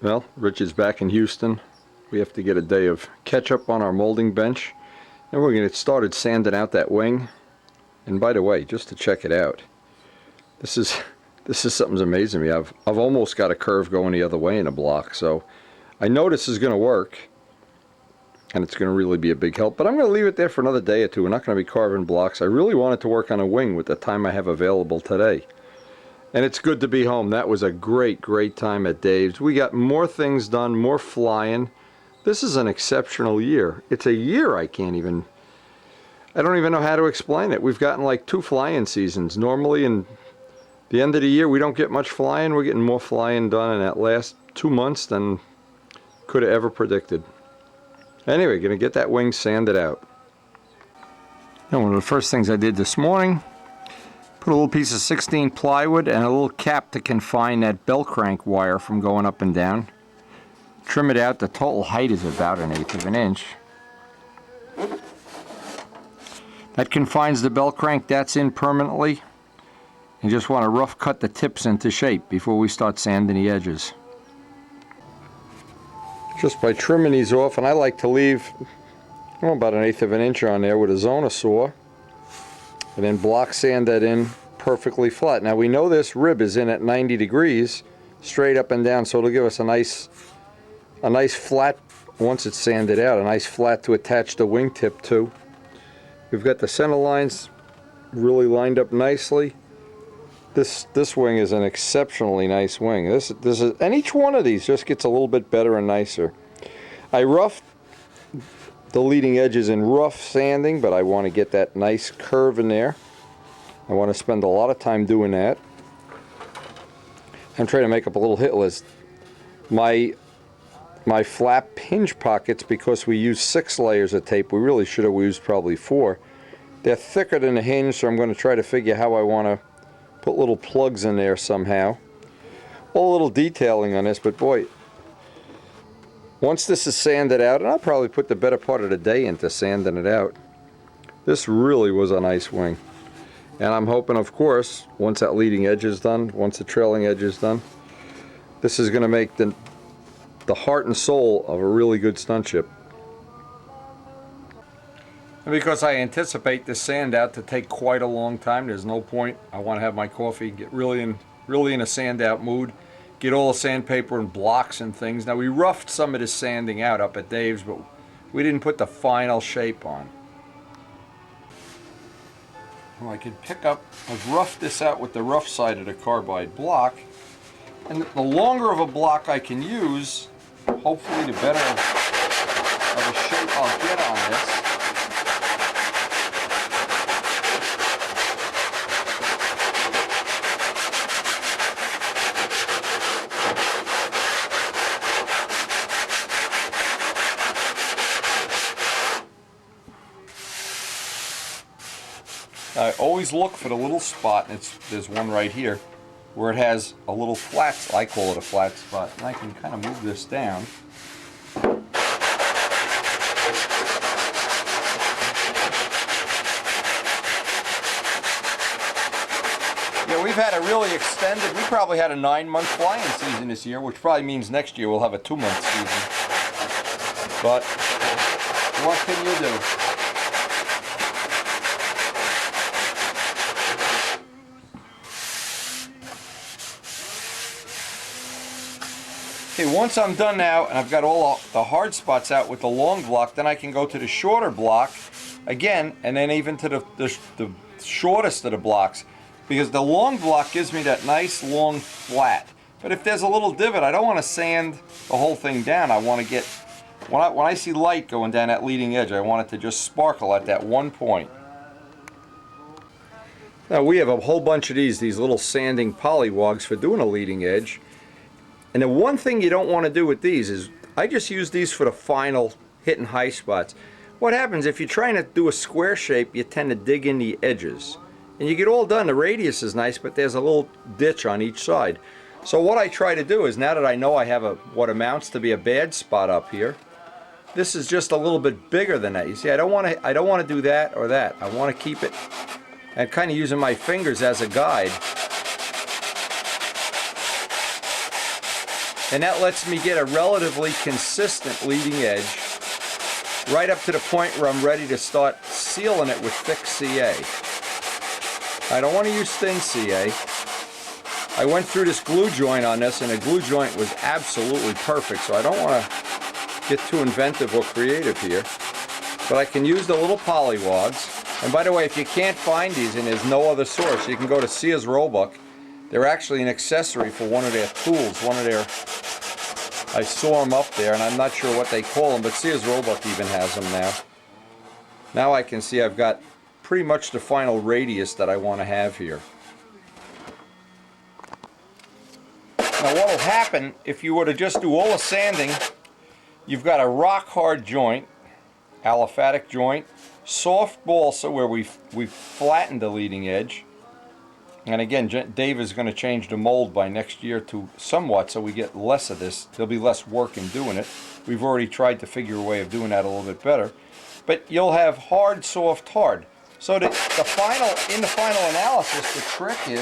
Well, Rich is back in Houston. We have to get a day of catch up on our molding bench. And we're going to get started sanding out that wing. And by the way, just to check it out, this is something's amazing me. I've almost got a curve going the other way in a block, so I know this is going to work. And it's going to really be a big help. But I'm going to leave it there for another day or two. We're not going to be carving blocks. I really wanted to work on a wing with the time I have available today. And it's good to be home. That was a great time at Dave's. We got more things done, more flying. This is an exceptional year. It's a year I don't even know how to explain it. We've gotten like 2 flying seasons. Normally in the end of the year we don't get much flying. We're getting more flying done in that last 2 months than could have ever predicted. Anyway, gonna get that wing sanded out. And one of the first things I did this morning, put a little piece of 16 plywood and a little cap to confine that bell crank wire from going up and down. Trim it out. The total height is about 1/8 of an inch. That confines the bell crank. That's in permanently. You just want to rough cut the tips into shape before we start sanding the edges. Just by trimming these off, and I like to leave about 1/8 of an inch on there with a zona saw. And then block sand that in perfectly flat. Now we know this rib is in at 90 degrees, straight up and down, so it'll give us a nice flat, once it's sanded out, a nice flat to attach the wingtip to. We've got the center lines really lined up nicely. This wing is an exceptionally nice wing. This is, and each one of these just gets a little bit better and nicer. I roughed the leading edges in rough sanding, but I want to get that nice curve in there. I want to spend a lot of time doing that. I'm trying to make up a little hit list. My flap hinge pockets, because we use 6 layers of tape, we really should have used probably 4. They're thicker than the hinge, so I'm going to try to figure how I want to put little plugs in there somehow. All a little detailing on this, but boy, once this is sanded out, and I'll probably put the better part of the day into sanding it out, this really was a nice wing. And I'm hoping, of course, once that leading edge is done, once the trailing edge is done, this is going to make the heart and soul of a really good stunt ship. And because I anticipate this sand out to take quite a long time, there's no point. I want to have my coffee, get really in a sand out mood. Get all the sandpaper and blocks and things. Now we roughed some of this sanding out up at Dave's, but we didn't put the final shape on. Well, I can pick up, I've roughed this out with the rough side of the carbide block, and the longer of a block I can use, hopefully the better of a shape I'll get on this. I always look for the little spot, and there's one right here, where it has a little flat, I call it a flat spot, and I can kind of move this down. Yeah, we've had a really extended, we probably had a 9-month flying season this year, which probably means next year we'll have a 2-month season. But what can you do? Okay, once I'm done now and I've got all the hard spots out with the long block, then I can go to the shorter block again, and then even to the shortest of the blocks, because the long block gives me that nice long flat. But if there's a little divot, I don't want to sand the whole thing down. I want to get, when I see light going down that leading edge, I want it to just sparkle at that one point. Now we have a whole bunch of these little sanding polywogs for doing a leading edge. And the one thing you don't want to do with these is, I just use these for the final hitting high spots. What happens if you're trying to do a square shape, you tend to dig in the edges. And you get all done, the radius is nice, but there's a little ditch on each side. So what I try to do is, now that I know I have what amounts to be a bad spot up here, this is just a little bit bigger than that. You see, I don't want to do that or that. I want to keep it, and kind of using my fingers as a guide. And that lets me get a relatively consistent leading edge right up to the point where I'm ready to start sealing it with thick CA. I don't want to use thin CA. I went through this glue joint on this, and the glue joint was absolutely perfect, so I don't want to get too inventive or creative here. But I can use the little polywogs. And by the way, if you can't find these and there's no other source, you can go to Sears Roebuck. They're actually an accessory for one of their tools, I saw them up there, and I'm not sure what they call them, but Sears Roebuck even has them now. Now I can see I've got pretty much the final radius that I want to have here. Now what will happen if you were to just do all the sanding, you've got a rock hard joint, aliphatic joint, soft balsa where we've flattened the leading edge. And again, Dave is going to change the mold by next year to somewhat, so we get less of this. There'll be less work in doing it. We've already tried to figure a way of doing that a little bit better. But you'll have hard, soft, hard. So in the final analysis, the trick is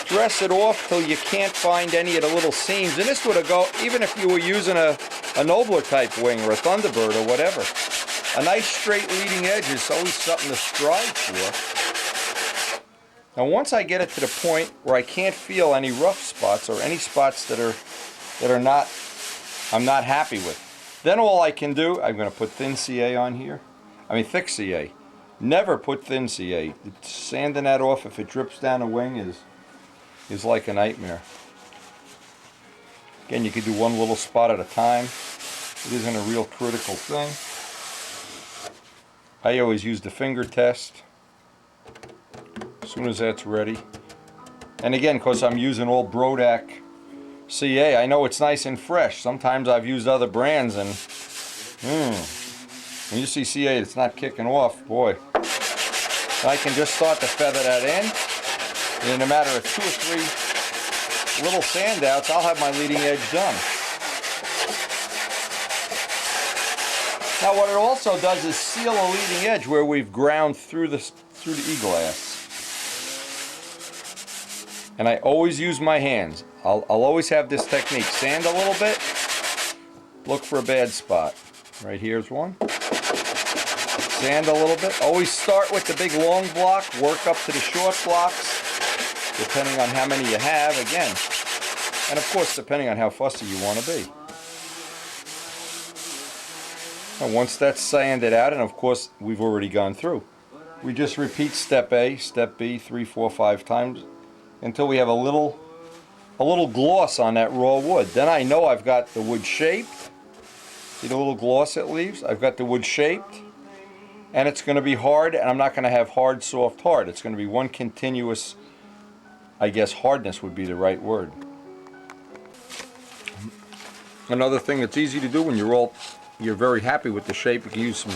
dress it off till you can't find any of the little seams. And this would go even if you were using a Nobler type wing or a Thunderbird or whatever. A nice straight leading edge is always something to strive for. Now once I get it to the point where I can't feel any rough spots or any spots that I'm not happy with, then all I can do, I'm going to put thin CA on here. I mean thick CA. Never put thin CA. Sanding that off if it drips down the wing is like a nightmare. Again, you can do one little spot at a time. It isn't a real critical thing. I always use the finger test as soon as that's ready. And again, because I'm using all Brodak CA, I know it's nice and fresh. Sometimes I've used other brands and when you see CA it's not kicking off, boy. I can just start to feather that in. And in a matter of 2 or 3 little sand outs, I'll have my leading edge done. Now what it also does is seal a leading edge where we've ground through the e-glass. And I always use my hands. I'll always have this technique. Sand a little bit, look for a bad spot. Right here's one. Sand a little bit. Always start with the big long block, work up to the short blocks, depending on how many you have, again. And of course, depending on how fussy you want to be. And once that's sanded out, and of course we've already gone through, we just repeat step A, step B 3, 4, 5 times until we have a little gloss on that raw wood. Then I know I've got the wood shaped. See the little gloss it leaves? I've got the wood shaped, and it's going to be hard, and I'm not going to have hard, soft, hard. It's going to be one continuous, I guess hardness would be the right word. Another thing that's easy to do when you're very happy with the shape, you can use some,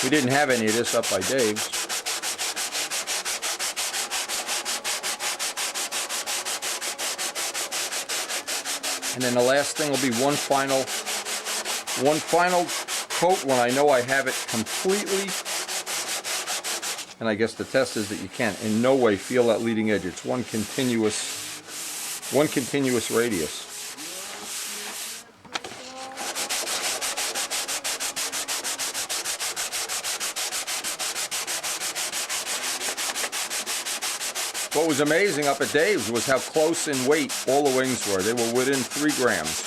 we didn't have any of this up by Dave's. And then the last thing will be one final coat when I know I have it completely. And I guess the test is that you can't in no way feel that leading edge. It's one continuous radius. What was amazing up at Dave's was how close in weight all the wings were. They were within 3 grams.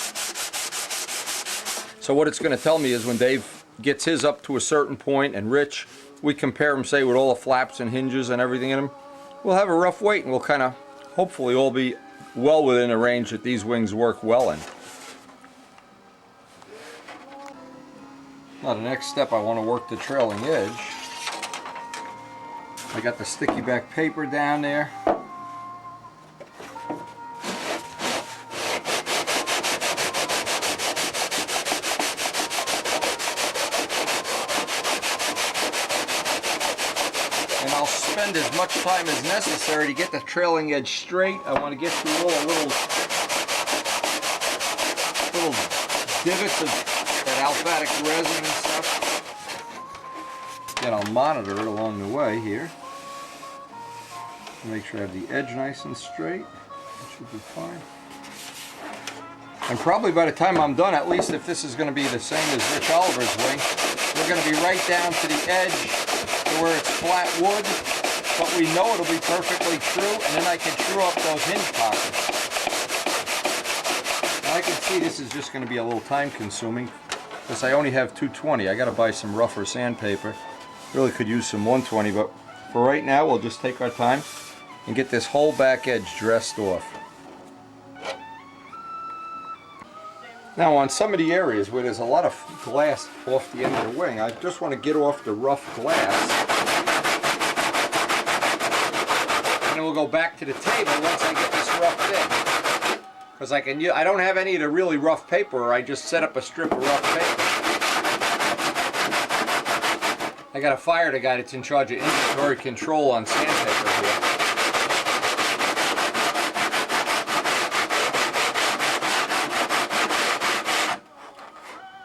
So what it's going to tell me is when Dave gets his up to a certain point, and Rich, we compare them, say, with all the flaps and hinges and everything in them, we'll have a rough weight, and we'll kind of, hopefully, all be well within a range that these wings work well in. Now the next step, I want to work the trailing edge. I got the sticky back paper down there. And I'll spend as much time as necessary to get the trailing edge straight. I want to get through all the little divots of that aliphatic resin and stuff. Then I'll monitor it along the way here. Make sure I have the edge nice and straight. should be fine. And probably by the time I'm done, at least if this is going to be the same as Rich Oliver's wing, we're going to be right down to the edge to where it's flat wood, but we know it'll be perfectly true, and then I can true up those hinge pockets. Now I can see this is just going to be a little time consuming, because I only have 220. I got to buy some rougher sandpaper. Really could use some 120, but for right now we'll just take our time and get this whole back edge dressed off. Now on some of the areas where there's a lot of glass off the end of the wing, I just want to get off the rough glass. And then we'll go back to the table once I get this roughed in. Because I don't have any of the really rough paper, or I just set up a strip of rough paper. I gotta fire the guy that's in charge of inventory control on sandpaper here.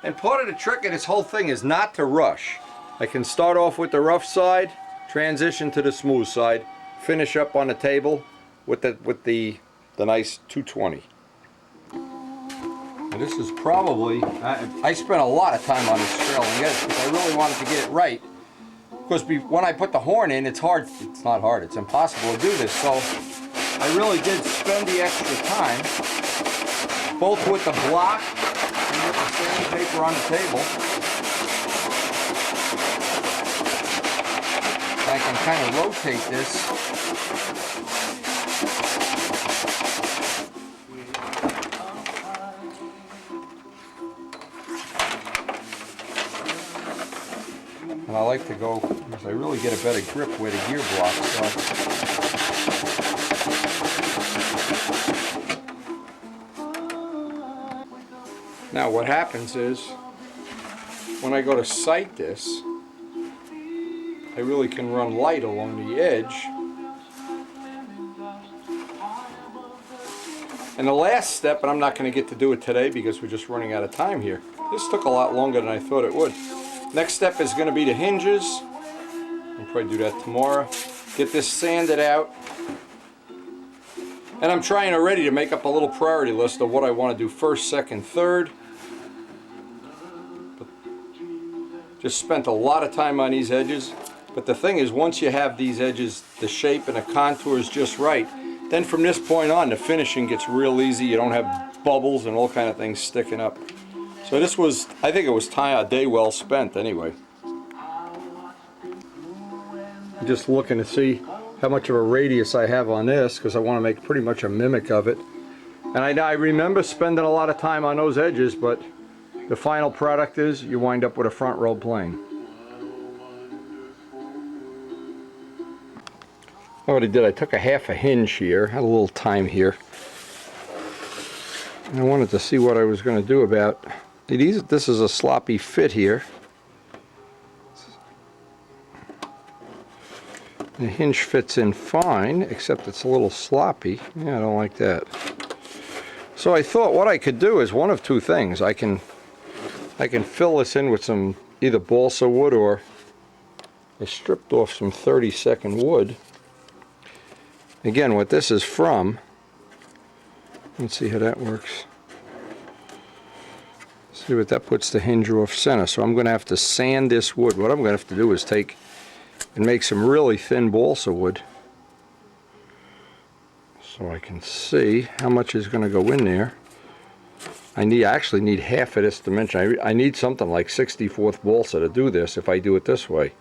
And part of the trick of this whole thing is not to rush. I can start off with the rough side, transition to the smooth side, finish up on the table with the nice 220. And this is probably, I spent a lot of time on this trailing edge because I really wanted to get it right. Because when I put the horn in, it's hard, it's not hard, it's impossible to do this. So I really did spend the extra time, both with the block and with the sandpaper on the table. I can kind of rotate this. And I like to go, because I really get a better grip where the gear blocks are. Now what happens is, when I go to sight this, I really can run light along the edge. And the last step, and I'm not going to get to do it today because we're just running out of time here. This took a lot longer than I thought it would. Next step is going to be the hinges. I'll probably do that tomorrow. Get this sanded out. And I'm trying already to make up a little priority list of what I want to do first, second, third. But just spent a lot of time on these edges. But the thing is, once you have these edges, the shape and the contour is just right, then from this point on, the finishing gets real easy. You don't have bubbles and all kind of things sticking up. So this was, I think it was a day well spent anyway. I'm just looking to see how much of a radius I have on this, because I want to make pretty much a mimic of it. And I remember spending a lot of time on those edges, but the final product is you wind up with a front row plane. What I did, I took a half a hinge here, had a little time here. And I wanted to see what I was going to do about this is a sloppy fit here. The hinge fits in fine, except it's a little sloppy. Yeah, I don't like that. So I thought what I could do is one of two things. I can fill this in with some either balsa wood, or I stripped off some 30-second wood. Again, what this is from, let's see how that works. See what that puts the hinge off center. So I'm going to have to sand this wood. What I'm going to have to do is take and make some really thin balsa wood, so I can see how much is going to go in there. I actually need half of this dimension. I need something like 64th balsa to do this if I do it this way.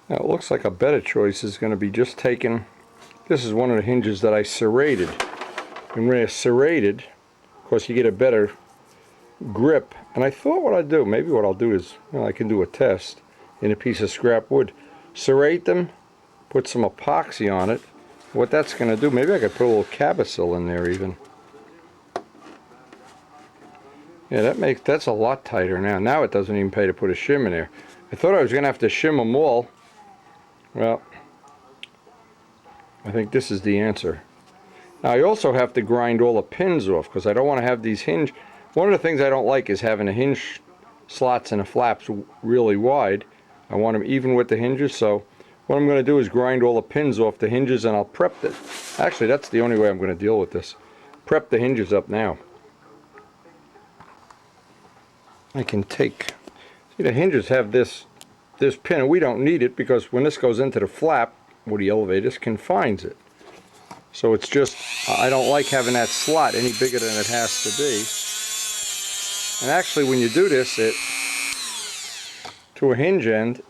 Now it looks like a better choice is going to be just taking, this is one of the hinges that I serrated. And when it's serrated, of course you get a better grip. And I thought what I'd do, maybe what I'll do is, well, I can do a test in a piece of scrap wood. Serrate them, put some epoxy on it. What that's going to do, maybe I could put a little cabosil in there even. Yeah, that's a lot tighter now. Now it doesn't even pay to put a shim in there. I thought I was going to have to shim them all. Well, I think this is the answer. Now I also have to grind all the pins off, because I don't want to have these hinge. One of the things I don't like is having the hinge slots and the flaps really wide. I want them even with the hinges, so what I'm going to do is grind all the pins off the hinges, and I'll prep it. Actually, that's the only way I'm going to deal with this. Prep the hinges up now. I can take, see, the hinges have this pin, and we don't need it because when this goes into the flap where the elevator, this confines it. So it's just, I don't like having that slot any bigger than it has to be. And actually, when you do this, to a hinge end,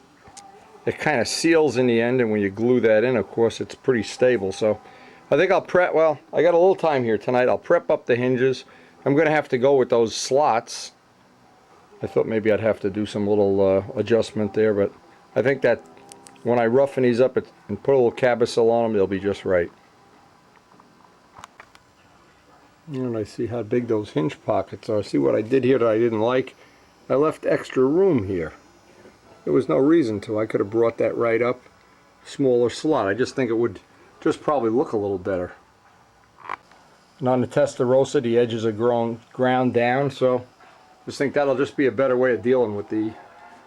it kind of seals in the end, and when you glue that in, of course, it's pretty stable. So I think I'll prep, well, I got a little time here tonight. I'll prep up the hinges. I'm going to have to go with those slots. I thought maybe I'd have to do some little adjustment there, but I think that when I roughen these up and put a little cabousel on them, they'll be just right. And I see how big those hinge pockets are. See what I did here that I didn't like? I left extra room here. There was no reason to. I could have brought that right up. Smaller slot. I just think it would just probably look a little better. And on the Testarossa, the edges are ground down, so I just think that'll just be a better way of dealing with the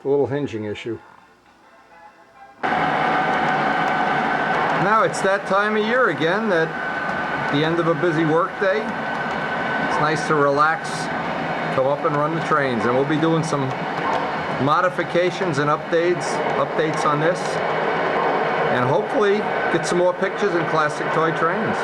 little hinging issue. Now it's that time of year again, that at the end of a busy work day, it's nice to relax, come up and run the trains, and we'll be doing some modifications and updates on this, and hopefully get some more pictures in classic toy trains.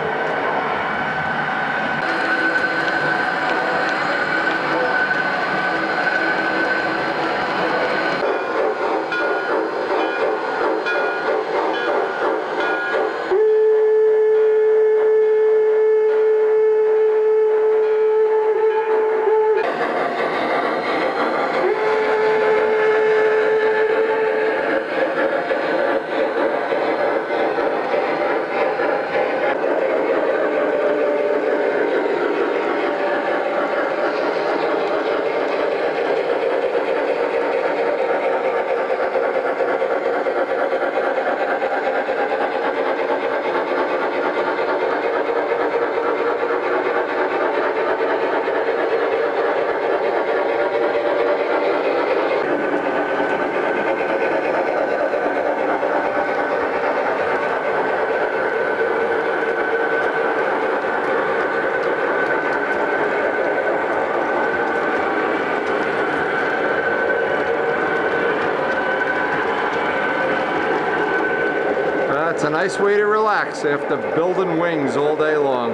It's a nice way to relax after building wings all day long.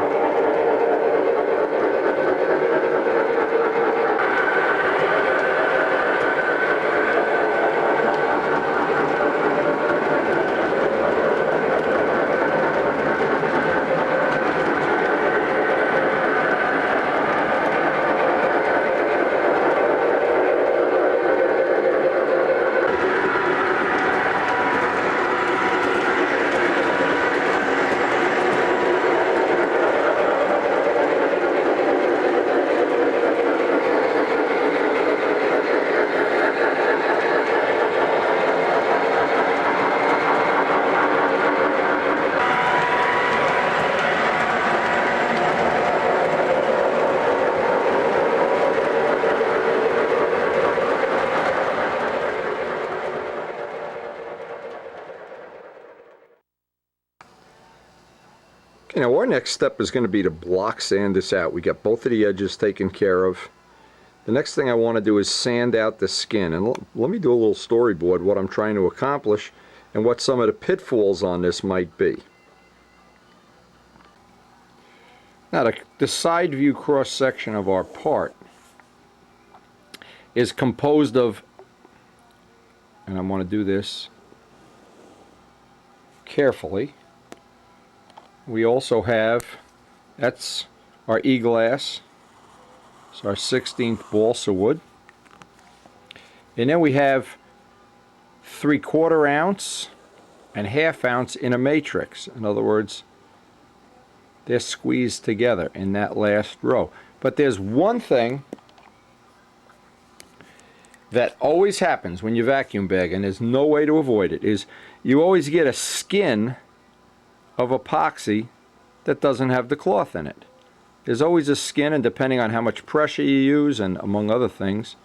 Okay, now our next step is going to be to block sand this out. We got both of the edges taken care of. The next thing I want to do is sand out the skin, and let me do a little storyboard what I'm trying to accomplish and what some of the pitfalls on this might be. Now the side view cross section of our part is composed of, and I want to do this carefully, we also have, that's our E-glass, it's our 16th balsa wood, and then we have 3/4 ounce and 1/2 ounce in a matrix. In other words, they're squeezed together in that last row. But there's one thing that always happens when you vacuum bag, and there's no way to avoid it, is you always get a skin of epoxy that doesn't have the cloth in it. There's always a skin, and depending on how much pressure you use, and among other things,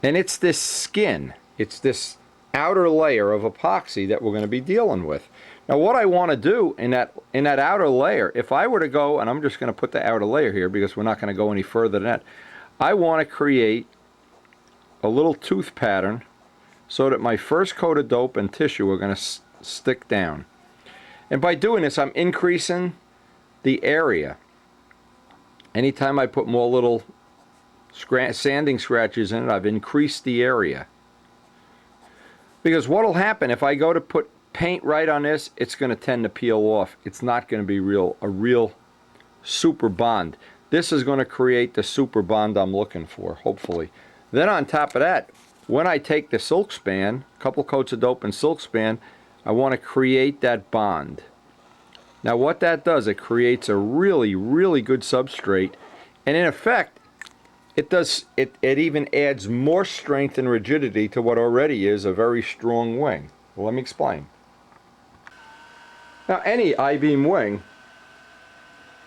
and it's this skin, it's this outer layer of epoxy that we're going to be dealing with. Now what I want to do in that outer layer, if I were to go, and I'm just going to put the outer layer here because we're not going to go any further than that, I want to create a little tooth pattern so that my first coat of dope and tissue are going to stick down. And by doing this, I'm increasing the area. Anytime I put more little sanding scratches in it, I've increased the area. Because what will happen if I go to put paint right on this, it's going to tend to peel off. It's not going to be a real super bond. This is going to create the super bond I'm looking for, hopefully. Then on top of that, when I take the silk span, a couple coats of dope and silk span, I want to create that bond. Now what that does, it creates a really, really good substrate, and in effect, it even adds more strength and rigidity to what already is a very strong wing. Well, let me explain. Now any I-beam wing,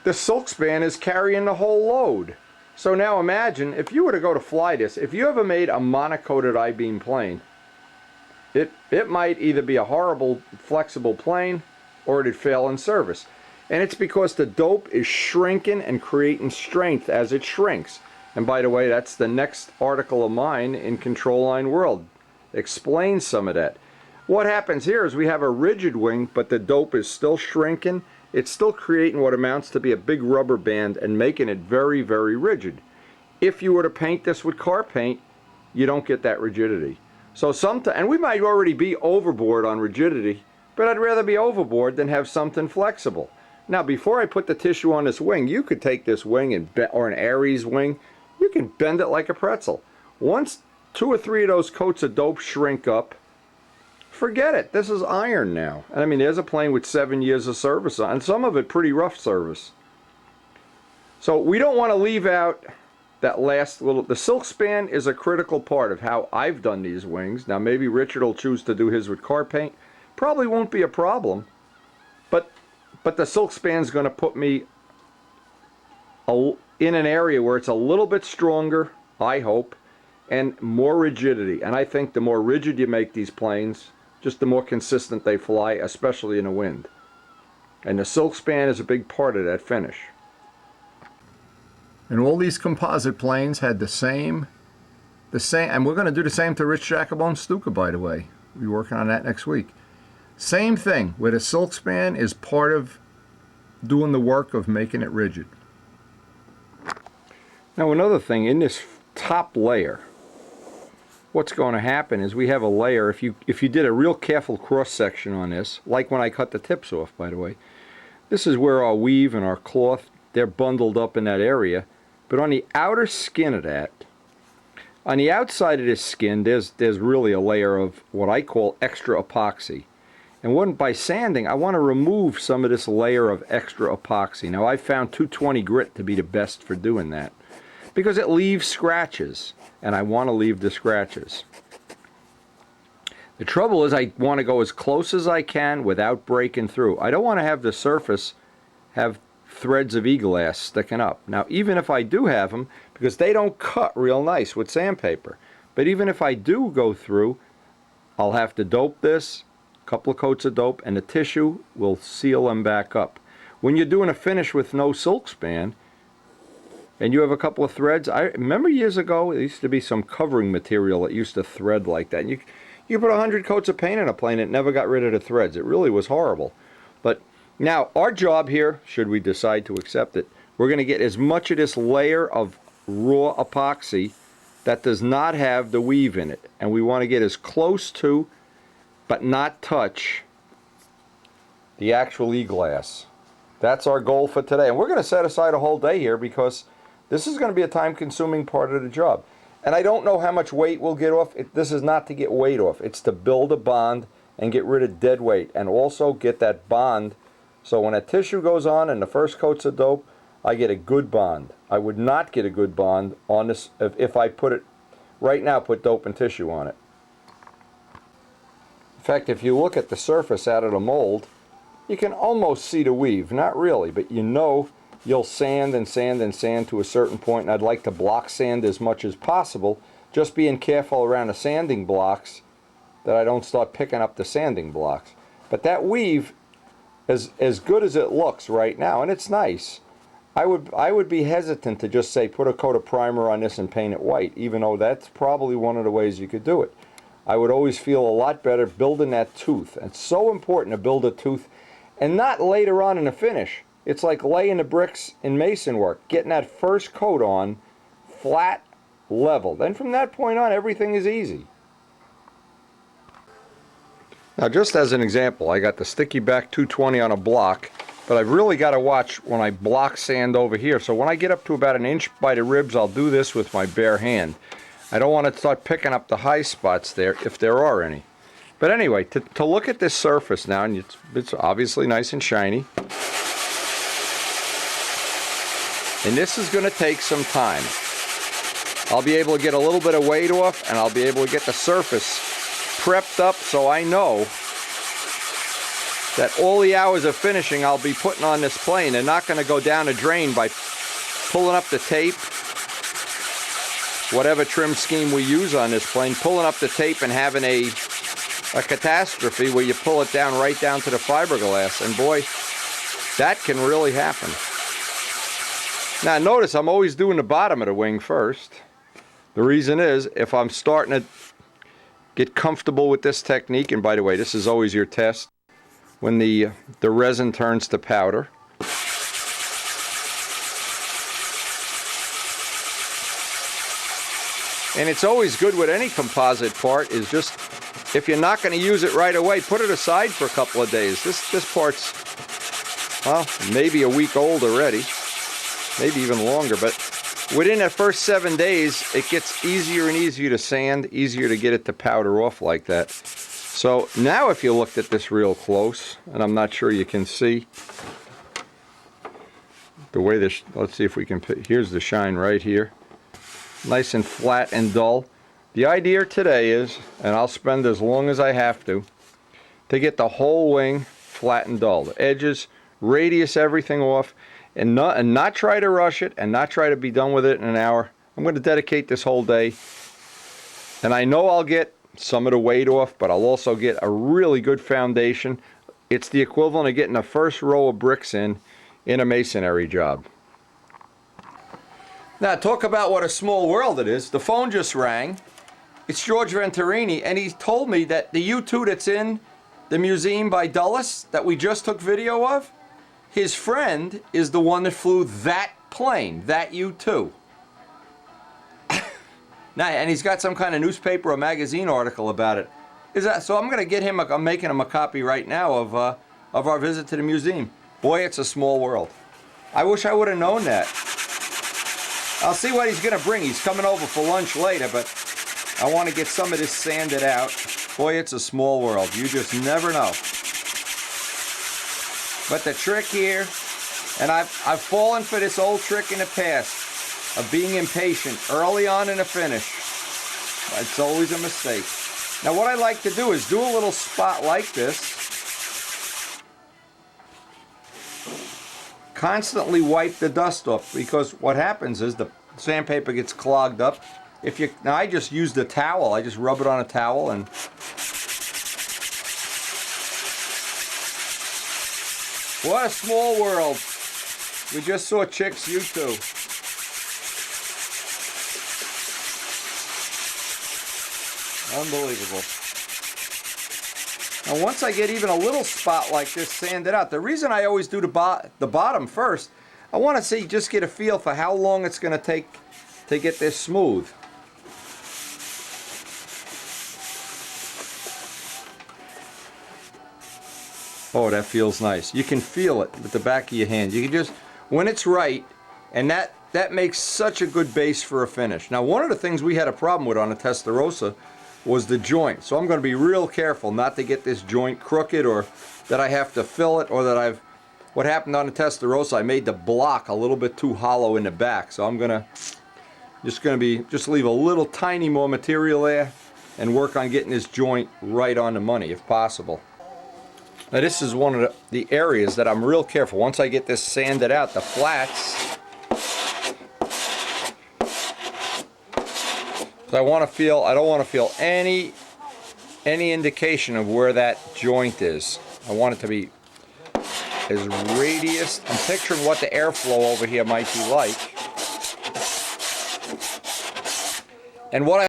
the silk span is carrying the whole load. So now imagine if you were to go to fly this, if you ever made a monocoated I-beam plane, it might either be a horrible flexible plane or it'd fail in service. And it's because the dope is shrinking and creating strength as it shrinks. And by the way, that's the next article of mine in Control Line World. Explains some of that. What happens here is we have a rigid wing, but the dope is still shrinking. It's still creating what amounts to be a big rubber band and making it very, very rigid. If you were to paint this with car paint, you don't get that rigidity. So and we might already be overboard on rigidity, but I'd rather be overboard than have something flexible. Now, before I put the tissue on this wing, you could take this wing or an Aries wing, you can bend it like a pretzel. Once 2 or 3 of those coats of dope shrink up, forget it. This is iron now. And I mean, there's a plane with 7 years of service on, and some of it pretty rough service. So we don't want to leave out that last little. The silk span is a critical part of how I've done these wings. Now maybe Richard will choose to do his with car paint. Probably won't be a problem. But the silk span's going to put me in an area where it's a little bit stronger, I hope, and more rigidity. And I think the more rigid you make these planes, just the more consistent they fly, especially in a wind. And the silk span is a big part of that finish. And all these composite planes had the same, and we're going to do the same to Rich Jacobone Stuka, by the way. We'll be working on that next week. Same thing, where the silk span is part of doing the work of making it rigid. Now another thing, in this top layer, what's going to happen is we have a layer, if you did a real careful cross section on this, like when I cut the tips off, by the way, this is where our weave and our cloth, they're bundled up in that area. But on the outer skin of that, on the outside of this skin, there's really a layer of what I call extra epoxy. And by sanding, I want to remove some of this layer of extra epoxy. Now I found 220 grit to be the best for doing that, because it leaves scratches, and I want to leave the scratches. The trouble is I want to go as close as I can without breaking through. I don't want to have the surface have threads of e-glass sticking up. Now even if I do have them, because they don't cut real nice with sandpaper, but even if I do go through, I'll have to dope this, a couple of coats of dope, and the tissue will seal them back up. When you're doing a finish with no silk span, and you have a couple of threads, I remember years ago there used to be some covering material that used to thread like that. And you put 100 coats of paint in a plane, it never got rid of the threads. It really was horrible. But now our job here, should we decide to accept it, we're going to get as much of this layer of raw epoxy that does not have the weave in it. And we want to get as close to, but not touch, the actual e-glass. That's our goal for today. And we're going to set aside a whole day here because this is going to be a time-consuming part of the job. And I don't know how much weight we'll get off. This is not to get weight off. It's to build a bond and get rid of dead weight, and also get that bond. So when a tissue goes on and the first coat's of dope, I get a good bond. I would not get a good bond on this if I put it, right now, put dope and tissue on it. In fact, if you look at the surface out of the mold, you can almost see the weave. Not really, but you know you'll sand and sand and sand to a certain point, and I'd like to block sand as much as possible, just being careful around the sanding blocks that I don't start picking up the sanding blocks. But that weave, as good as it looks right now, and it's nice, I would be hesitant to just say put a coat of primer on this and paint it white, even though that's probably one of the ways you could do it. I would always feel a lot better building that tooth. It's so important to build a tooth, and not later on in the finish. It's like laying the bricks in mason work, getting that first coat on flat, level. Then from that point on, everything is easy. Now, just as an example, I got the sticky back 220 on a block, but I've really got to watch when I block sand over here. So when I get up to about 1 inch by the ribs, I'll do this with my bare hand. I don't want to start picking up the high spots there, if there are any. But anyway, to look at this surface now, and it's obviously nice and shiny. And this is going to take some time. I'll be able to get a little bit of weight off, and I'll be able to get the surface prepped up so I know that all the hours of finishing I'll be putting on this plane are not going to go down a drain by pulling up the tape, whatever trim scheme we use on this plane, pulling up the tape and having a catastrophe where you pull it down right down to the fiberglass. And boy, that can really happen. Now notice I'm always doing the bottom of the wing first. The reason is, if I'm starting to get comfortable with this technique, and by the way, this is always your test, when the resin turns to powder. And it's always good with any composite part, is just, if you're not going to use it right away, put it aside for a couple of days. This part's, well, maybe a week old already, maybe even longer, but within that first 7 days, it gets easier and easier to sand, easier to get it to powder off like that. So now if you looked at this real close, and I'm not sure you can see the way this, let's see if we can, here's the shine right here. Nice and flat and dull. The idea today is, and I'll spend as long as I have to get the whole wing flat and dull. The edges, radius, everything off. And not try to rush it, and not try to be done with it in an hour. I'm going to dedicate this whole day, and I know I'll get some of the weight off, but I'll also get a really good foundation. It's the equivalent of getting the first row of bricks in a masonry job. Now, talk about what a small world it is. The phone just rang. It's George Venturini, and he told me that the U2 that's in the museum by Dulles that we just took video of, his friend is the one that flew that plane, that U2. Now, and he's got some kind of newspaper or magazine article about it. So I'm going to get him, I'm making him a copy right now of our visit to the museum. Boy, it's a small world. I wish I would have known that. I'll see what he's going to bring. He's coming over for lunch later, but I want to get some of this sanded out. Boy, it's a small world. You just never know. But the trick here, and I've fallen for this old trick in the past of being impatient early on in a finish. It's always a mistake. Now what I like to do is do a little spot like this. Constantly wipe the dust off, because what happens is the sandpaper gets clogged up. Now I just use the towel. I just rub it on a towel and what a small world. We just saw Chick's U2. Unbelievable. Now once I get even a little spot like this sanded out, the reason I always do the bottom first, I want to just get a feel for how long it's going to take to get this smooth. Oh, that feels nice. You can feel it with the back of your hand. You can just, when it's right, and that makes such a good base for a finish. Now, one of the things we had a problem with on the Testarossa was the joint. So I'm going to be real careful not to get this joint crooked, or that I have to fill it, or that what happened on the Testarossa, I made the block a little bit too hollow in the back. So I'm just leave a little tiny more material there and work on getting this joint right on the money if possible. Now this is one of the areas that I'm real careful. Once I get this sanded out, the flats, I don't want to feel any any indication of where that joint is. I want it to be as radius. I'm picturing what the airflow over here might be like. And what I